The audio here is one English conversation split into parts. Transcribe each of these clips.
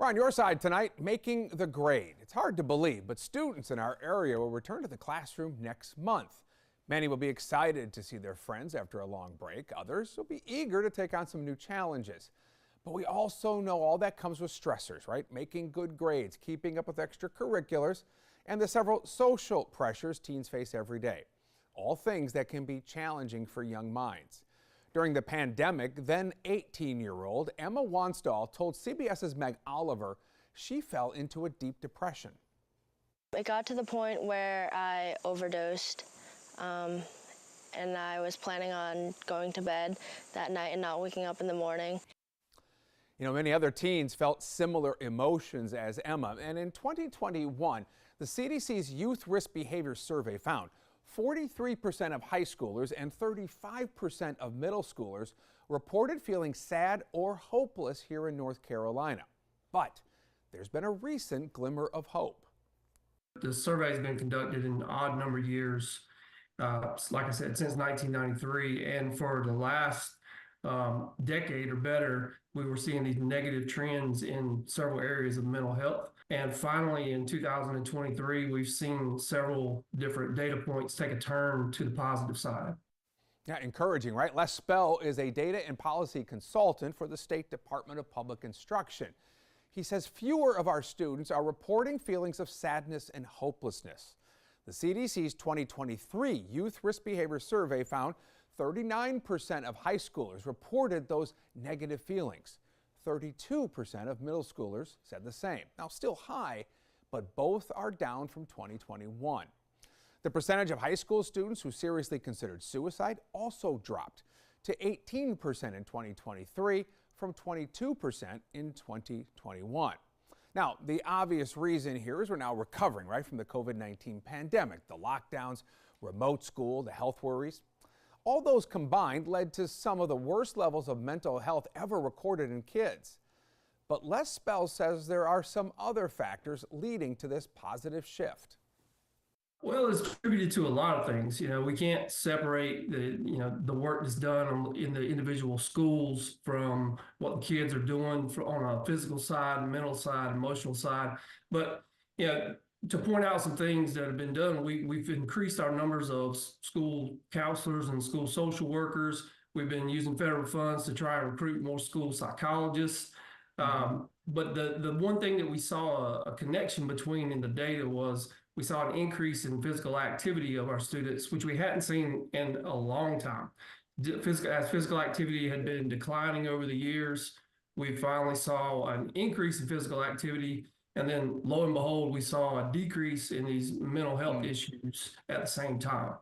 We're on your side tonight, making the grade. It's hard to believe, but students in our area will return to the classroom next month. Many will be excited to see their friends after a long break. Others will be eager to take on some new challenges. But we also know all that comes with stressors, right? Making good grades, keeping up with extracurriculars, and the several social pressures teens face every day. All things that can be challenging for young minds. During the pandemic, then 18-year-old Emma Wanstall told CBS's Meg Oliver she fell into a deep depression. It got to the point where I overdosed, and I was planning on going to bed that night and not waking up in the morning. You know, many other teens felt similar emotions as Emma, and in 2021, the CDC's Youth Risk Behavior Survey found 43% of high schoolers and 35% of middle schoolers reported feeling sad or hopeless here in North Carolina. But there's been a recent glimmer of hope. The survey has been conducted in an odd number of years, like I said, since 1993. And for the last decade or better, we were seeing these negative trends in several areas of mental health. And finally, in 2023, we've seen several different data points take a turn to the positive side. Yeah, encouraging, right? Les Spell is a data and policy consultant for the State Department of Public Instruction. He says fewer of our students are reporting feelings of sadness and hopelessness. The CDC's 2023 Youth Risk Behavior Survey found 39% of high schoolers reported those negative feelings. 32% of middle schoolers said the same. Now, still high, but both are down from 2021. The percentage of high school students who seriously considered suicide also dropped to 18% in 2023 from 22% in 2021. Now, the obvious reason here is we're now recovering, right, from the COVID-19 pandemic, the lockdowns, remote school, the health worries. All those combined led to some of the worst levels of mental health ever recorded in kids. But Les Spell says there are some other factors leading to this positive shift. Well, it's attributed to a lot of things. You know, we can't separate the work that's done in the individual schools from what the kids are doing on a physical side, mental side, emotional side. But, you know, to point out some things that have been done, we've increased our numbers of school counselors and school social workers. We've been using federal funds to try and recruit more school psychologists. But the one thing that we saw a connection between in the data was we saw an increase in physical activity of our students, which we hadn't seen in a long time. As physical activity had been declining over the years, we finally saw an increase in physical activity. And then lo and behold, we saw a decrease in these mental health issues at the same time.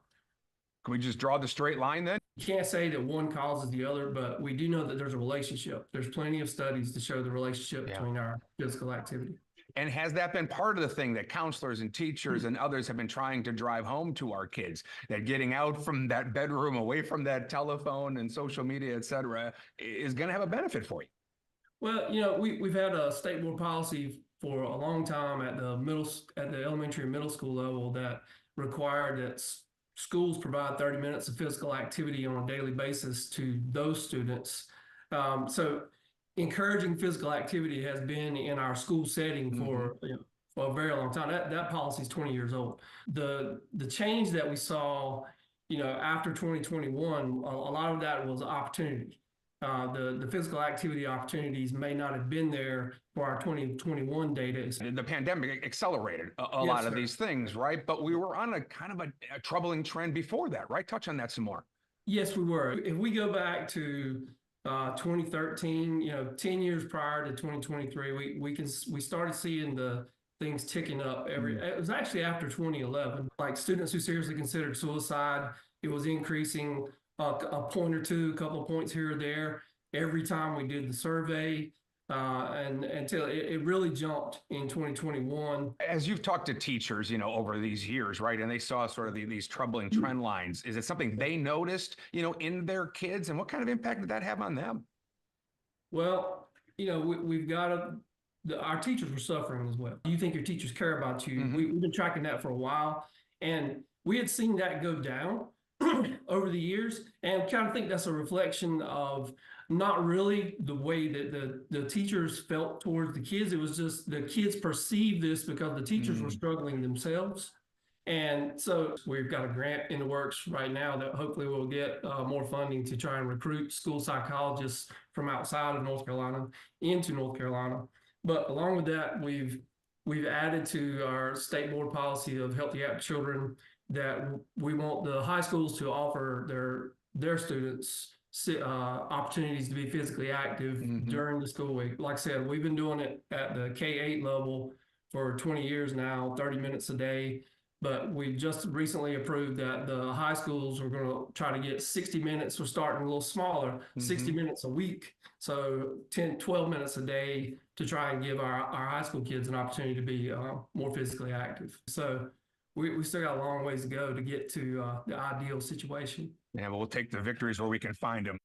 Can we just draw the straight line then? You can't say that one causes the other, but we do know that there's a relationship. There's plenty of studies to show the relationship between our physical activity. And has that been part of the thing that counselors and teachers and others have been trying to drive home to our kids, that getting out from that bedroom, away from that telephone and social media, et cetera, is going to have a benefit for you? Well, you know, we've had a state board policy for a long time at the elementary and middle school level that required that schools provide 30 minutes of physical activity on a daily basis to those students. So encouraging physical activity has been in our school setting for a very long time. That policy is 20 years old. The change that we saw, you know, after 2021, a lot of that was opportunity. The physical activity opportunities may not have been there for our 2021 data. The pandemic accelerated a lot of these things, right? But we were on a kind of a troubling trend before that, right? Touch on that some more. Yes, we were. If we go back to 2013, you know, 10 years prior to 2023, we started seeing the things ticking up it was actually after 2011. Like students who seriously considered suicide, it was increasing a point or two, a couple of points here or there every time we did the survey, and until it really jumped in 2021. As you've talked to teachers, you know, over these years, right, and they saw sort of these troubling trend lines, is it something they noticed, you know, in their kids, and what kind of impact did that have on them? Well, you know, we've got our teachers were suffering as well. You think your teachers care about you? We've been tracking that for a while, and we had seen that go down. over the years, and kind of think that's a reflection of not really the way that the teachers felt towards the kids. It was just the kids perceived this because the teachers were struggling themselves. And so we've got a grant in the works right now that hopefully will get more funding to try and recruit school psychologists from outside of North Carolina into North Carolina. But along with that, we've added to our state board policy of healthy active children that we want the high schools to offer their students opportunities to be physically active during the school week. Like I said, we've been doing it at the K-8 level for 20 years now, 30 minutes a day. But we just recently approved that the high schools are going to try to get 60 minutes. We're starting a little smaller, 60 minutes a week. So 10, 12 minutes a day to try and give our high school kids an opportunity to be more physically active. So we still got a long ways to go to get to the ideal situation. Yeah, we'll take the victories where we can find them.